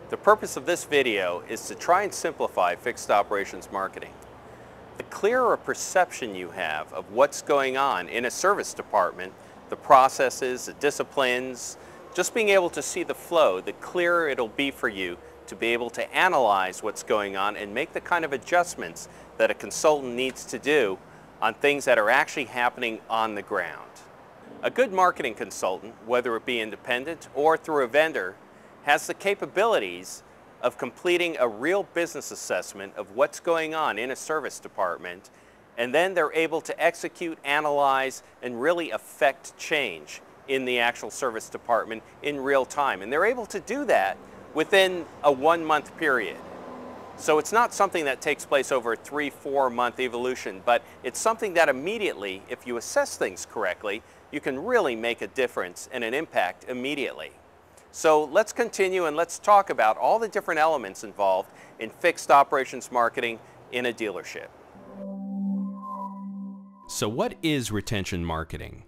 The purpose of this video is to try and simplify fixed operations marketing. The clearer perception you have of what's going on in a service department, the processes, the disciplines, just being able to see the flow, the clearer it'll be for you to be able to analyze what's going on and make the kind of adjustments that a consultant needs to do on things that are actually happening on the ground. A good marketing consultant, whether it be independent or through a vendor, has the capabilities of completing a real business assessment of what's going on in a service department, and then they're able to execute, analyze, and really affect change in the actual service department in real time. And they're able to do that within a 1-month period. So it's not something that takes place over a 3-4 month evolution, but it's something that immediately, if you assess things correctly, you can really make a difference and an impact immediately. So let's continue and let's talk about all the different elements involved in fixed operations marketing in a dealership. So what is retention marketing?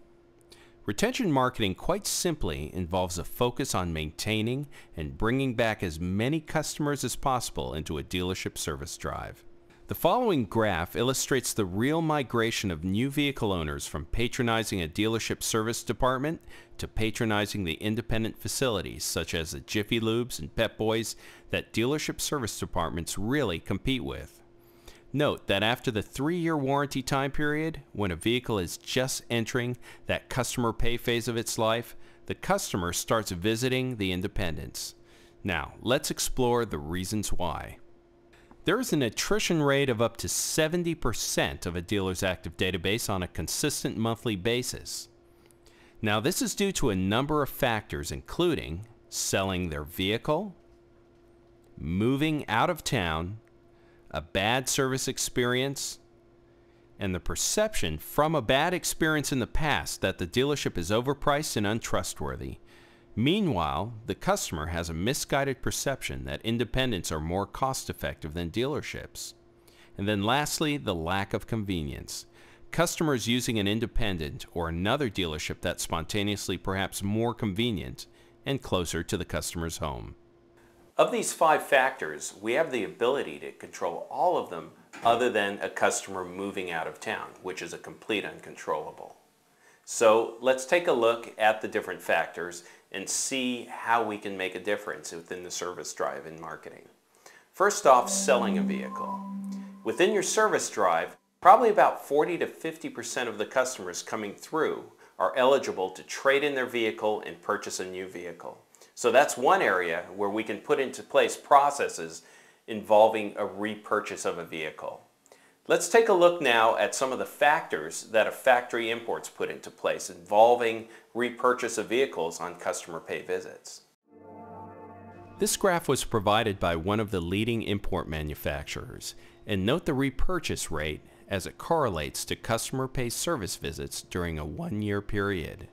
Retention marketing quite simply involves a focus on maintaining and bringing back as many customers as possible into a dealership service drive. The following graph illustrates the real migration of new vehicle owners from patronizing a dealership service department to patronizing the independent facilities such as the Jiffy Lubes and Pep Boys that dealership service departments really compete with. Note that after the 3-year warranty time period, when a vehicle is just entering that customer pay phase of its life, the customer starts visiting the independents. Now, let's explore the reasons why. There is an attrition rate of up to 70% of a dealer's active database on a consistent monthly basis. Now, this is due to a number of factors, including selling their vehicle, moving out of town, a bad service experience, and the perception from a bad experience in the past that the dealership is overpriced and untrustworthy. Meanwhile, the customer has a misguided perception that independents are more cost-effective than dealerships. And then lastly, the lack of convenience. Customers using an independent or another dealership that's spontaneously perhaps more convenient and closer to the customer's home. Of these 5 factors, we have the ability to control all of them other than a customer moving out of town, which is a complete uncontrollable. So let's take a look at the different factors and see how we can make a difference within the service drive in marketing. First off, selling a vehicle. Within your service drive, probably about 40 to 50% of the customers coming through are eligible to trade in their vehicle and purchase a new vehicle. So that's one area where we can put into place processes involving a repurchase of a vehicle. Let's take a look now at some of the factors that a factory imports put into place involving repurchase of vehicles on customer pay visits. This graph was provided by one of the leading import manufacturers, and note the repurchase rate as it correlates to customer pay service visits during a 1-year period.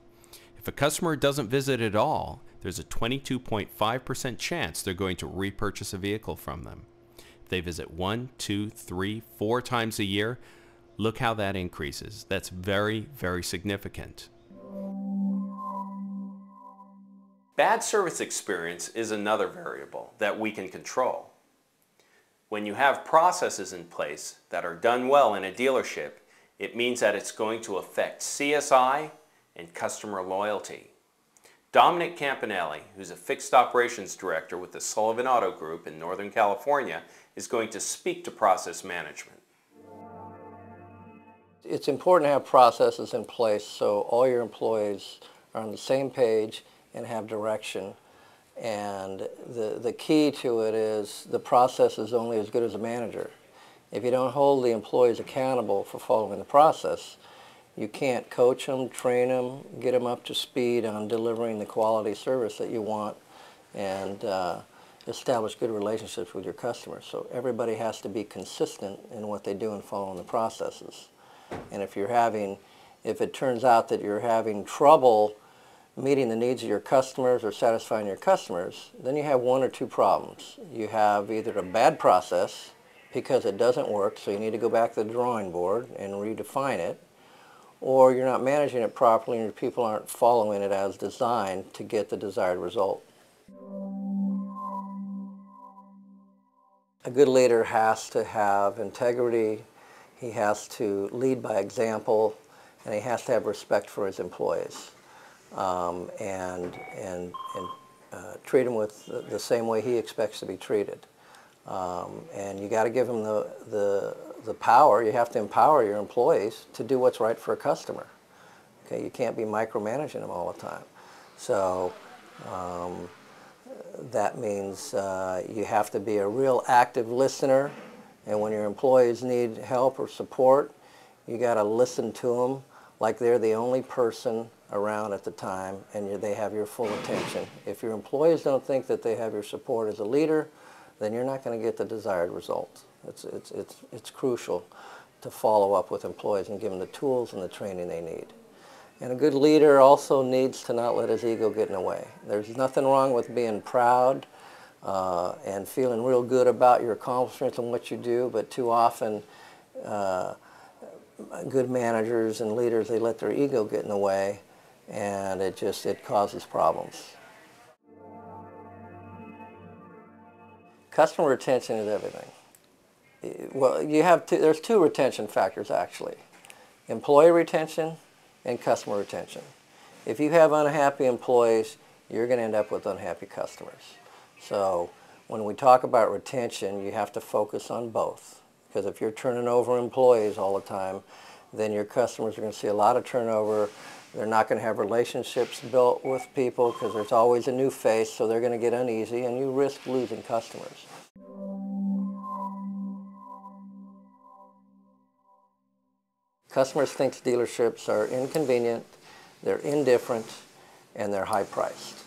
If a customer doesn't visit at all, there's a 22.5% chance they're going to repurchase a vehicle from them. If they visit 1, 2, 3, 4 times a year, look how that increases. That's very, very significant. Bad service experience is another variable that we can control. When you have processes in place that are done well in a dealership, it means that it's going to affect CSI and customer loyalty. Dominic Campanelli, who's a fixed operations director with the Sullivan Auto Group in Northern California, is going to speak to process management. It's important to have processes in place so all your employees are on the same page and have direction. And the key to it is the process is only as good as a manager. If you don't hold the employees accountable for following the process, you can't coach them, train them, get them up to speed on delivering the quality service that you want, and establish good relationships with your customers. So everybody has to be consistent in what they do and following the processes. And if it turns out that you're having trouble meeting the needs of your customers or satisfying your customers, then you have 1 or 2 problems. You have either a bad process because it doesn't work, so you need to go back to the drawing board and redefine it, or you're not managing it properly and your people aren't following it as designed to get the desired result. A good leader has to have integrity, he has to lead by example, and he has to have respect for his employees, and treat them with the same way he expects to be treated. And you got to give them the power. You have to empower your employees to do what's right for a customer. Okay, you can't be micromanaging them all the time. So that means you have to be a real active listener, and when your employees need help or support, you got to listen to them like they're the only person around at the time, and they have your full attention. If your employees don't think that they have your support as a leader, then you're not going to get the desired result. It's crucial to follow up with employees and give them the tools and the training they need. And a good leader also needs to not let his ego get in the way. There's nothing wrong with being proud and feeling real good about your accomplishments and what you do, but too often good managers and leaders, they let their ego get in the way, and it causes problems. Customer retention is everything. Well, there's two retention factors actually: employee retention and customer retention. If you have unhappy employees, you're going to end up with unhappy customers. So when we talk about retention, you have to focus on both. Because if you're turning over employees all the time, then your customers are going to see a lot of turnover. They're not going to have relationships built with people because there's always a new face, so they're going to get uneasy, and you risk losing customers. Customers think dealerships are inconvenient, they're indifferent, and they're high-priced.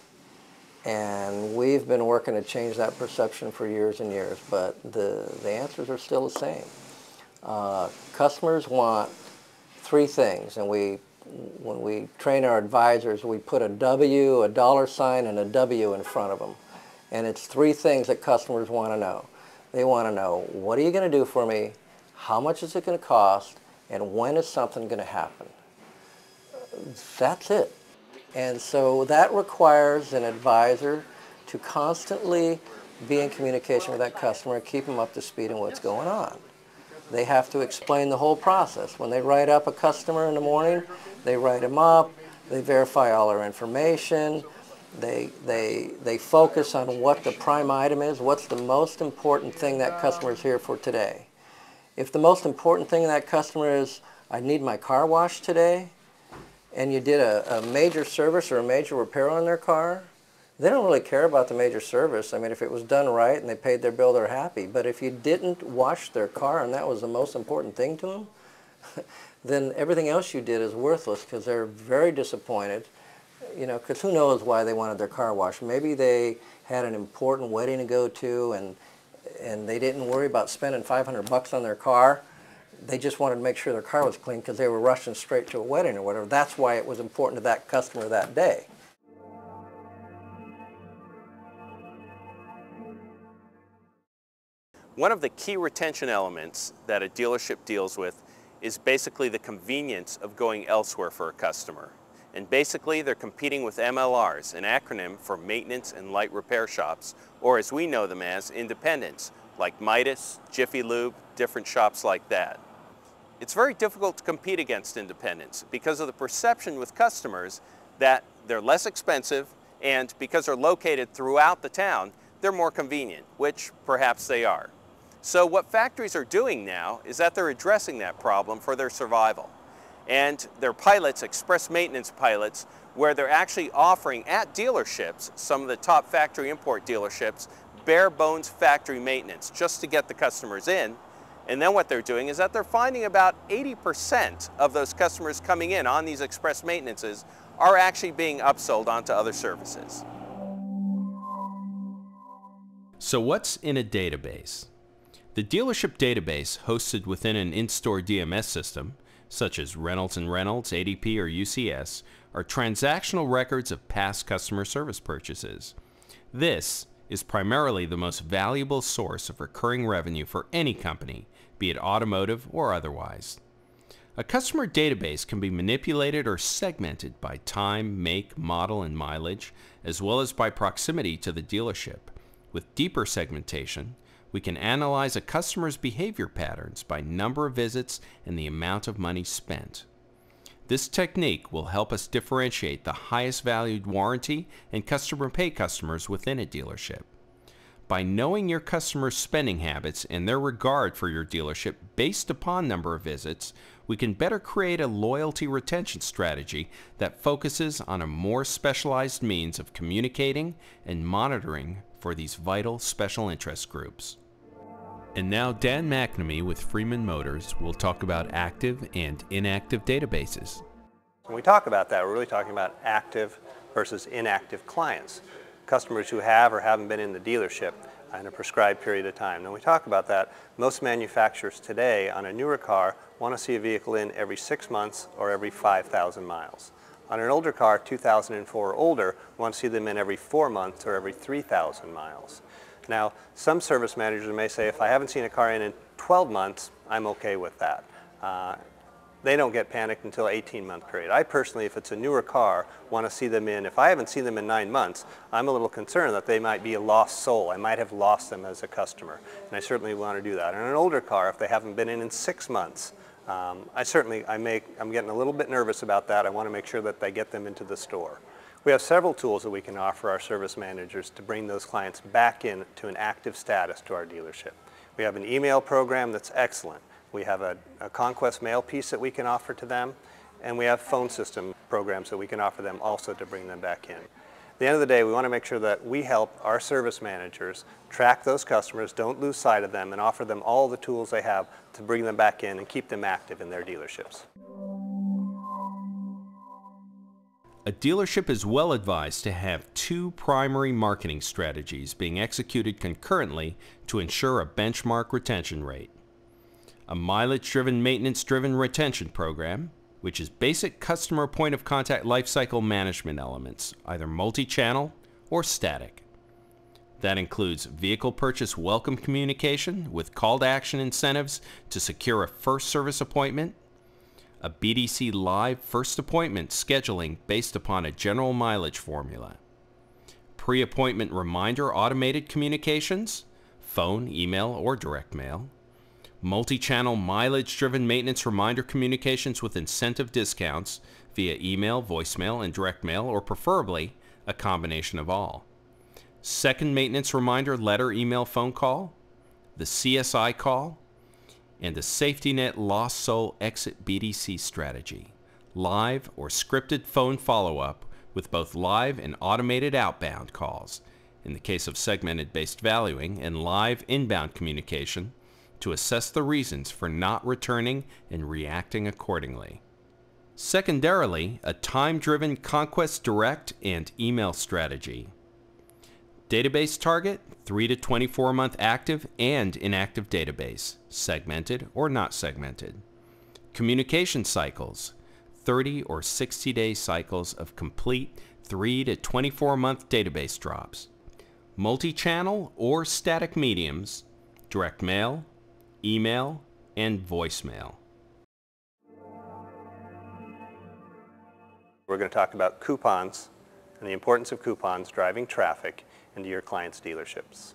And we've been working to change that perception for years and years, but the answers are still the same. Customers want three things, and when we train our advisors, we put a W, a dollar sign, and a W in front of them. And it's three things that customers want to know. They want to know, what are you going to do for me? How much is it going to cost? And when is something going to happen? That's it. And so that requires an advisor to constantly be in communication with that customer and keep them up to speed on what's going on. They have to explain the whole process. When they write up a customer in the morning, they write them up, they verify all their information, they focus on what the prime item is, what's the most important thing that customer is here for today. If the most important thing in that customer is, I need my car washed today, and you did a major service or a major repair on their car, they don't really care about the major service. I mean, if it was done right and they paid their bill, they're happy. But if you didn't wash their car and that was the most important thing to them, then everything else you did is worthless, because they're very disappointed. You know, because who knows why they wanted their car washed. Maybe they had an important wedding to go to, and they didn't worry about spending $500 on their car. They just wanted to make sure their car was clean because they were rushing straight to a wedding or whatever. That's why it was important to that customer that day. One of the key retention elements that a dealership deals with is basically the convenience of going elsewhere for a customer. And basically they're competing with MLRs, an acronym for maintenance and light repair shops, or as we know them as, independents, like Midas, Jiffy Lube, different shops like that. It's very difficult to compete against independents because of the perception with customers that they're less expensive, and because they're located throughout the town, they're more convenient, which perhaps they are. So what factories are doing now is that they're addressing that problem for their survival. And their pilots, express maintenance pilots, where they're actually offering at dealerships, some of the top factory import dealerships, bare bones factory maintenance just to get the customers in. And then what they're doing is that they're finding about 80% of those customers coming in on these express maintenances are actually being upsold onto other services. So what's in a database? The dealership database hosted within an in-store DMS system, such as Reynolds & Reynolds, ADP, or UCS, are transactional records of past customer service purchases. This is primarily the most valuable source of recurring revenue for any company, be it automotive or otherwise. A customer database can be manipulated or segmented by time, make, model, and mileage, as well as by proximity to the dealership. With deeper segmentation, we can analyze a customer's behavior patterns by number of visits and the amount of money spent. This technique will help us differentiate the highest valued warranty and customer pay customers within a dealership. By knowing your customers' spending habits and their regard for your dealership based upon number of visits, we can better create a loyalty retention strategy that focuses on a more specialized means of communicating and monitoring for these vital special interest groups. And now Dan McNamee with Freeman Motors will talk about active and inactive databases. When we talk about that, we're really talking about active versus inactive clients, customers who have or haven't been in the dealership in a prescribed period of time. Now, when we talk about that, most manufacturers today on a newer car want to see a vehicle in every 6 months or every 5,000 miles. On an older car, 2004 or older, want to see them in every 4 months or every 3,000 miles. Now, some service managers may say, if I haven't seen a car in 12 months, I'm okay with that. They don't get panicked until 18-month period. I personally, if it's a newer car, want to see them in, if I haven't seen them in 9 months, I'm a little concerned that they might be a lost soul. I might have lost them as a customer, and I certainly want to do that. On an older car, if they haven't been in 6 months, I'm getting a little bit nervous about that. I want to make sure that they get them into the store. We have several tools that we can offer our service managers to bring those clients back in to an active status to our dealership. We have an email program that's excellent. We have a conquest mail piece that we can offer to them, and we have phone system programs that we can offer them also to bring them back in. At the end of the day, we want to make sure that we help our service managers track those customers, don't lose sight of them, and offer them all the tools they have to bring them back in and keep them active in their dealerships. A dealership is well advised to have 2 primary marketing strategies being executed concurrently to ensure a benchmark retention rate. A mileage-driven, maintenance-driven retention program, which is basic customer point-of-contact lifecycle management elements, either multi-channel or static. That includes vehicle purchase welcome communication with call-to-action incentives to secure a first service appointment, a BDC Live first appointment scheduling based upon a general mileage formula, pre-appointment reminder automated communications, phone, email, or direct mail, multi-channel mileage-driven maintenance reminder communications with incentive discounts via email, voicemail, and direct mail, or preferably a combination of all. Second maintenance reminder letter, email, phone call, the CSI call, and the safety net lost soul exit BDC strategy, live or scripted phone follow-up with both live and automated outbound calls, in the case of segmented based valuing, and live inbound communication to assess the reasons for not returning and reacting accordingly. Secondarily, a time-driven conquest direct and email strategy. Database target, 3 to 24 month active and inactive database, segmented or not segmented. Communication cycles, 30 or 60 day cycles of complete 3 to 24 month database drops. Multi-channel or static mediums, direct mail, email, and voicemail. We're going to talk about coupons and the importance of coupons driving traffic into your clients' dealerships.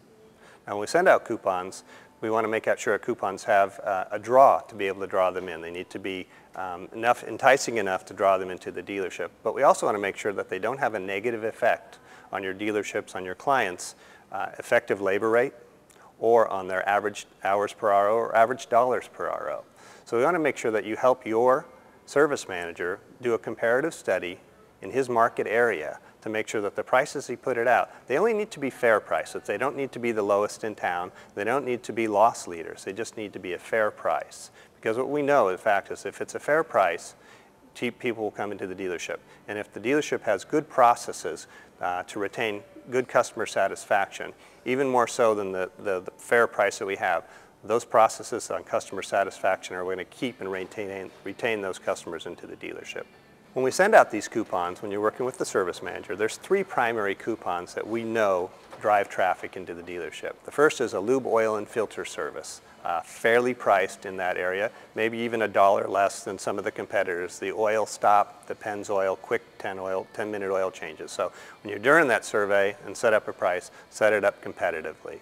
Now, when we send out coupons, we want to make sure our coupons have a draw to be able to draw them in. They need to be enticing enough to draw them into the dealership. But we also want to make sure that they don't have a negative effect on your dealerships, on your clients' effective labor rate, or on their average hours per RO or average dollars per RO. So we want to make sure that you help your service manager do a comparative study in his market area to make sure that the prices he put it out, they only need to be fair prices. They don't need to be the lowest in town. They don't need to be loss leaders. They just need to be a fair price. Because what we know, in fact, is if it's a fair price, cheap people will come into the dealership. And if the dealership has good processes to retain good customer satisfaction, even more so than the fair price that we have, those processes on customer satisfaction are going to keep and retain those customers into the dealership. When we send out these coupons, when you're working with the service manager, there's 3 primary coupons that we know drive traffic into the dealership. The first is a lube, oil, and filter service, fairly priced in that area, maybe even $1 less than some of the competitors. The oil stop, the Pennzoil, quick 10-minute oil changes. So when you're doing that survey and set up a price, set it up competitively.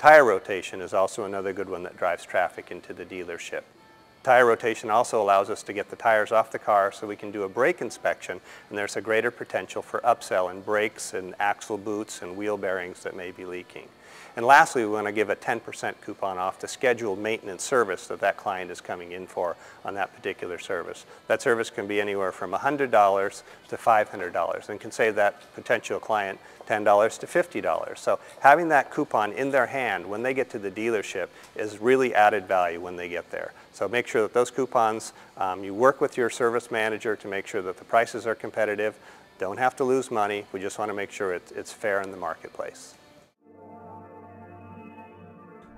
Tire rotation is also another good one that drives traffic into the dealership. Tire rotation also allows us to get the tires off the car so we can do a brake inspection, and there's a greater potential for upsell in brakes and axle boots and wheel bearings that may be leaking. And lastly, we want to give a 10% coupon off the scheduled maintenance service that client is coming in for on that particular service. That service can be anywhere from $100 to $500 and can save that potential client $10 to $50. So having that coupon in their hand when they get to the dealership is really added value when they get there. So make sure that those coupons, you work with your service manager to make sure that the prices are competitive. Don't have to lose money. We just want to make sure it's fair in the marketplace.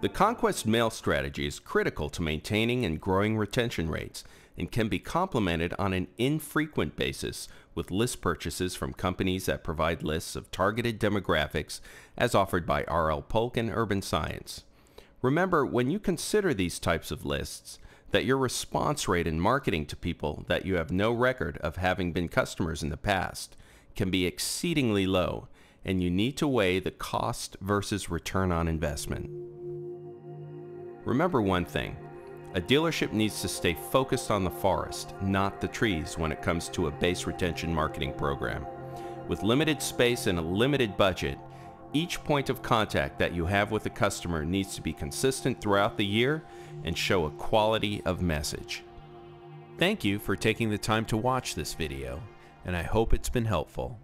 The Conquest Mail strategy is critical to maintaining and growing retention rates and can be complemented on an infrequent basis with list purchases from companies that provide lists of targeted demographics as offered by R.L. Polk and Urban Science. Remember, when you consider these types of lists, that your response rate in marketing to people that you have no record of having been customers in the past can be exceedingly low, and you need to weigh the cost versus return on investment. Remember one thing, a dealership needs to stay focused on the forest, not the trees, when it comes to a base retention marketing program. With limited space and a limited budget, each point of contact that you have with the customer needs to be consistent throughout the year and show a quality of message. Thank you for taking the time to watch this video, and I hope it's been helpful.